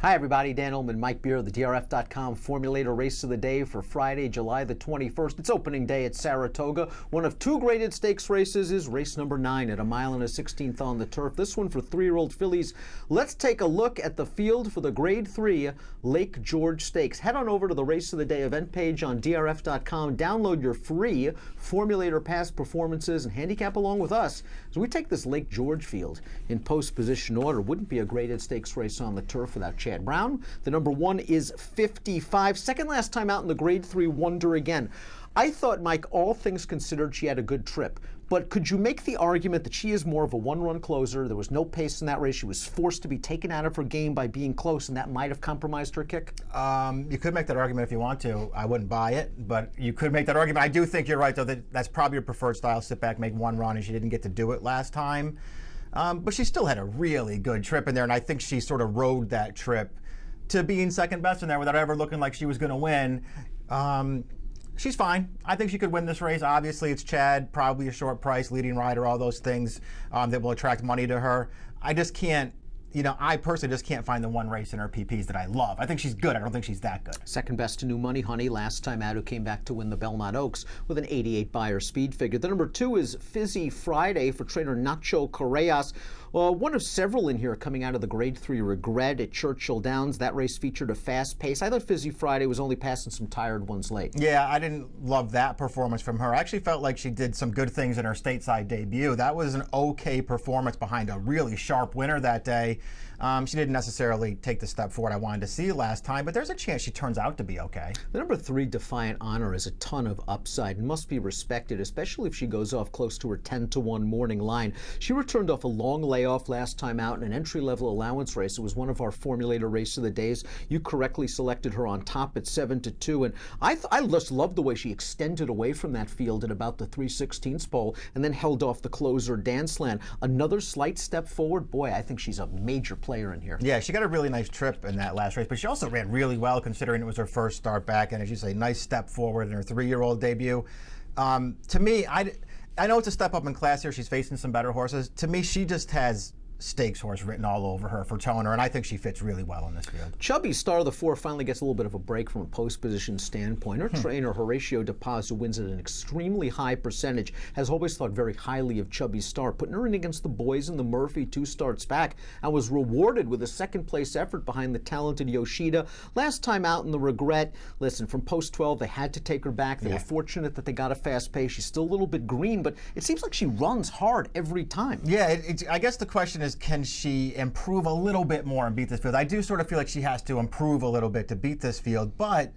Hi everybody, Dan Ullman, Mike Beer, the DRF.com Formulator Race of the Day for Friday, July the 21st. It's opening day at Saratoga. One of two graded stakes races is race number 9 at 1 mile and a 16th on the turf. This one for 3-year-old fillies. Let's take a look at the field for the Grade 3 Lake George Stakes. Head on over to the Race of the Day event page on DRF.com. Download your free Formulator past performances and handicap along with us as we take this Lake George field in post position order. Wouldn't be a graded stakes race on the turf without Chad Brown. The number 1 is 55. Second last time out in the Grade 3 Wonder again. I thought, Mike, all things considered, she had a good trip. But could you make the argument that she is more of a one-run closer? There was no pace in that race. She was forced to be taken out of her game by being close, and that might have compromised her kick? You could make that argument if you want to. I wouldn't buy it, but you could make that argument. I do think you're right, though, that that's probably your preferred style. Sit back, make one run, and she didn't get to do it last time. But she still had a really good trip in there, and I think she sort of rode that trip to being second best in there without ever looking like she was going to win. She's fine. I think she could win this race. Obviously, it's Chad, probably a short price, leading rider, all those things that will attract money to her. I just can't, I personally just can't find the one race in her PPs that I love. I think she's good. I don't think she's that good. Second best to New Money Honey last time out, who came back to win the Belmont Oaks with an 88 buyer speed figure. The number 2 is Fizzy Friday for trainer Nacho Correas. One of several in here coming out of the Grade 3 Regret at Churchill Downs. That race featured a fast pace. I thought Fizzy Friday was only passing some tired ones late. Yeah, I didn't love that performance from her. I actually felt like she did some good things in her stateside debut. That was an okay performance behind a really sharp winner that day. She didn't necessarily take the step forward I wanted to see last time, but there's a chance she turns out to be okay. The number 3 Defiant Honor has a ton of upside and must be respected, especially if she goes off close to her 10-1 morning line. She returned off a long layoff last time out in an entry-level allowance race. It was one of our Formulator Race of the Days. You correctly selected her on top at 7-2, and I just loved the way she extended away from that field at about the 3/16 pole and then held off the closer Dansland. Another slight step forward. Boy, I think she's a major player in here. Yeah, she got a really nice trip in that last race, but she also ran really well considering it was her first start back, and as you say, nice step forward in her 3-year-old debut. To me, I know it's a step up in class here. She's facing some better horses. To me, she just has stakes horse written all over her for toner, and I think she fits really well in this field. Chubby Star of the 4 finally gets a little bit of a break from a post position standpoint. Her trainer, Horatio DePaz, who wins at an extremely high percentage, has always thought very highly of Chubby Star, putting her in against the boys in the Murphy 2 starts back, and was rewarded with a second place effort behind the talented Yoshida. Last time out in the Regret, listen, from post 12, they had to take her back. They were fortunate that they got a fast pace. She's still a little bit green, but it seems like she runs hard every time. Yeah, I guess the question is, can she improve a little bit more and beat this field? I do sort of feel like she has to improve a little bit to beat this field, but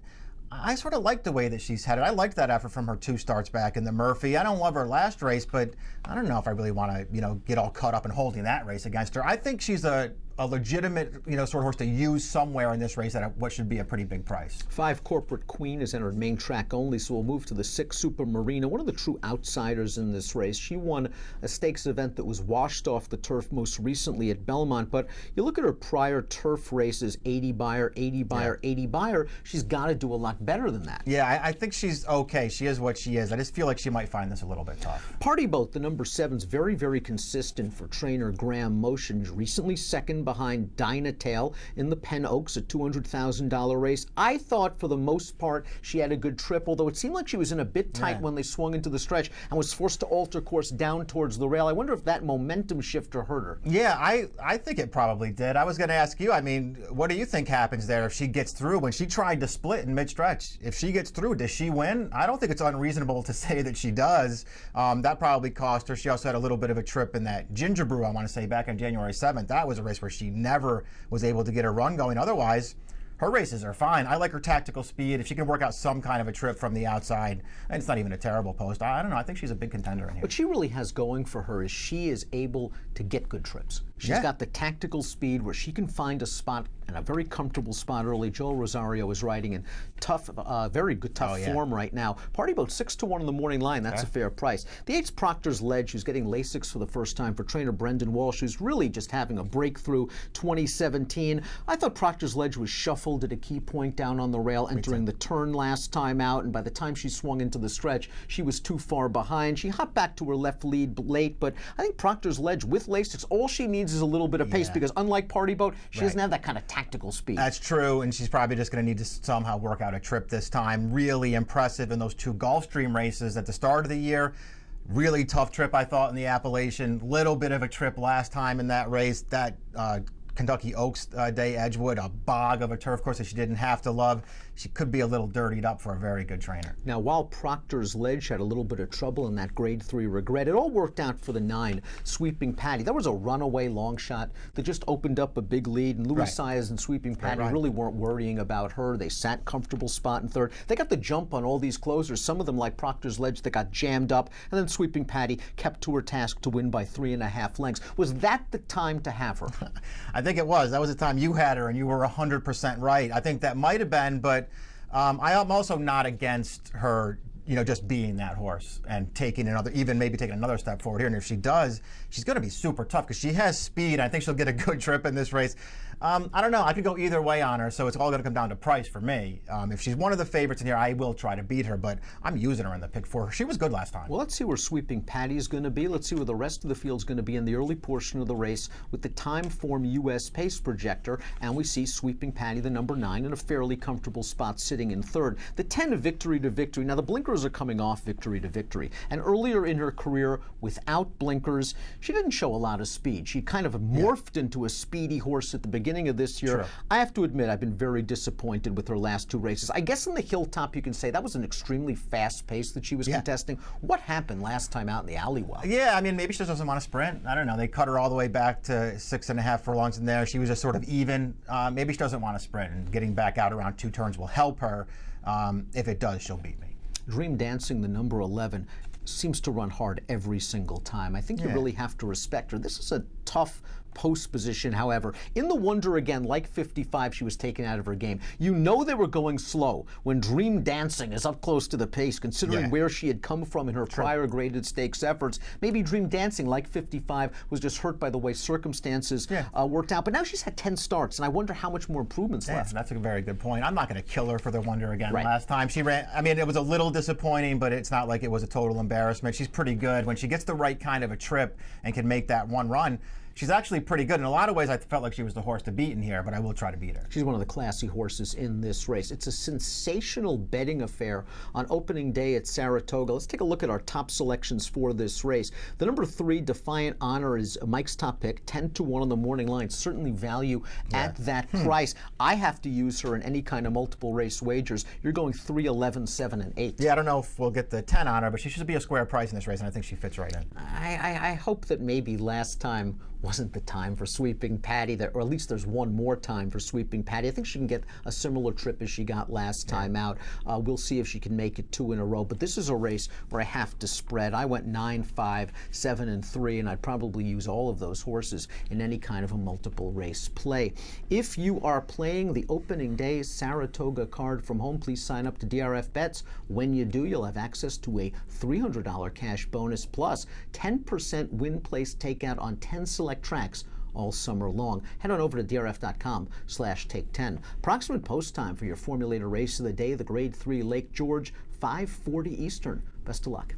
I sort of like the way that she's headed. I liked that effort from her 2 starts back in the Murphy. I don't love her last race, but I don't know if I really want to, get all caught up in holding that race against her. I think she's a legitimate, sort of horse to use somewhere in this race at what should be a pretty big price. 5 Corporate Queen has entered main track only, so we'll move to the 6 Super Marina, one of the true outsiders in this race. She won a stakes event that was washed off the turf most recently at Belmont, but you look at her prior turf races, 80 buyer, 80 buyer, 80 buyer, she's got to do a lot better than that. Yeah, I think she's okay. She is what she is. I just feel like she might find this a little bit tough. Party Boat, the number 7, is very, very consistent for trainer Graham Motion. Recently second behind Dynatail in the Penn Oaks, a $200,000 race. I thought for the most part she had a good trip, although it seemed like she was in a bit tight when they swung into the stretch and was forced to alter course down towards the rail. I wonder if that momentum shifter hurt her. Yeah, I think it probably did. I was going to ask you, what do you think happens there if she gets through? When she tried to split in mid-stretch, if she gets through, does she win? I don't think it's unreasonable to say that she does. That probably cost her. She also had a little bit of a trip in that Ginger Brew, I want to say, back on January 7th. That was a race where she never was able to get a run going. Otherwise, her races are fine. I like her tactical speed. If she can work out some kind of a trip from the outside, and it's not even a terrible post, I don't know. I think she's a big contender in here. What she really has going for her is she is able to get good trips. She's got the tactical speed where she can find a spot, and a very comfortable spot early. Joel Rosario is riding in tough, very good form right now. Party Boat 6-1 in the morning line. That's a fair price. The 8's Proctor's Ledge, who's getting Lasix for the first time for trainer Brendan Walsh, who's really just having a breakthrough 2017. I thought Proctor's Ledge was shuffled at a key point down on the rail entering the turn last time out, and by the time she swung into the stretch, she was too far behind. She hopped back to her left lead late, but I think Proctor's Ledge with Lasix, all she needs needs is a little bit of pace Yeah. because unlike Party Boat, she Right. doesn't have that kind of tactical speed. That's true, and she's probably just going to need to somehow work out a trip this time. Really impressive in those 2 Gulfstream races at the start of the year. Really tough trip, I thought, in the Appalachian. Little bit of a trip last time in that race. That Kentucky Oaks Day, Edgewood, a bog of a turf course that she didn't have to love. She could be a little dirtied up for a very good trainer. Now, while Proctor's Ledge had a little bit of trouble in that grade 3 regret, it all worked out for the 9, Sweeping Patty. That was a runaway long shot that just opened up a big lead, and Louis Right. Saez and Sweeping Patty right. really weren't worrying about her. They sat comfortable spot in 3rd. They got the jump on all these closers, some of them like Proctor's Ledge that got jammed up, and then Sweeping Patty kept to her task to win by 3.5 lengths. Was that the time to have her? I think it was. That was the time you had her, and you were 100% right. I think that might have been, but I am also not against her, just being that horse and taking maybe taking another step forward here. And if she does, she's going to be super tough because she has speed. I think she'll get a good trip in this race. I don't know. I could go either way on her, so it's all going to come down to price for me. If she's one of the favorites in here, I will try to beat her, but I'm using her in the pick 4. She was good last time. Well, let's see where Sweeping Patty is going to be. Let's see where the rest of the field is going to be in the early portion of the race with the Timeform U.S. pace projector. And we see Sweeping Patty, the number 9, in a fairly comfortable spot sitting in 3rd. The 10 of Victory to Victory. Now, the blinkers are coming off Victory to Victory. And earlier in her career, without blinkers, she didn't show a lot of speed. She kind of morphed into a speedy horse at the beginning of this year. True. I have to admit, I've been very disappointed with her last 2 races. I guess in the Hilltop, you can say that was an extremely fast pace that she was contesting. What happened last time out in the alleyway? Yeah, I mean, maybe she just doesn't want to sprint. I don't know. They cut her all the way back to 6.5 furlongs in there. She was just sort of even. Maybe she doesn't want to sprint, and getting back out around 2 turns will help her. If it does, she'll beat me. Dream Dancing, the number 11, seems to run hard every single time. I think you really have to respect her. This is a tough post position, however. In the Wonder Again, like 55, she was taken out of her game. You know they were going slow when Dream Dancing is up close to the pace, considering where she had come from in her prior graded stakes efforts. Maybe Dream Dancing, like 55, was just hurt by the way circumstances worked out. But now she's had 10 starts, and I wonder how much more improvement's left. That's a very good point. I'm not going to kill her for the Wonder Again last time. She ran, I mean, it was a little disappointing, but it's not like it was a total embarrassment. She's pretty good. When she gets the right kind of a trip and can make that one run, she's actually pretty good. In a lot of ways, I felt like she was the horse to beat in here, but I will try to beat her. She's one of the classy horses in this race. It's a sensational betting affair on opening day at Saratoga. Let's take a look at our top selections for this race. The number 3, Defiant Honor, is Mike's top pick, 10-1 on the morning line. Certainly value at that price. I have to use her in any kind of multiple race wagers. You're going 3, 11, 7, and 8. Yeah, I don't know if we'll get the 10 on her, but she should be a square price in this race, and I think she fits right in. I hope that maybe last time wasn't the time for Sweeping Patty, or at least there's one more time for Sweeping Patty. I think she can get a similar trip as she got last time out. We'll see if she can make it 2 in a row. But this is a race where I have to spread. I went 9, 5, 7, and 3, and I'd probably use all of those horses in any kind of a multiple race play. If you are playing the opening day Saratoga card from home, please sign up to DRF Bets. When you do, you'll have access to a $300 cash bonus plus 10% win place takeout on 10 select tracks all summer long. Head on over to drf.com/take10. Approximate post time for your formulator race of the day, the Grade 3 Lake George, 5:40 Eastern. Best of luck.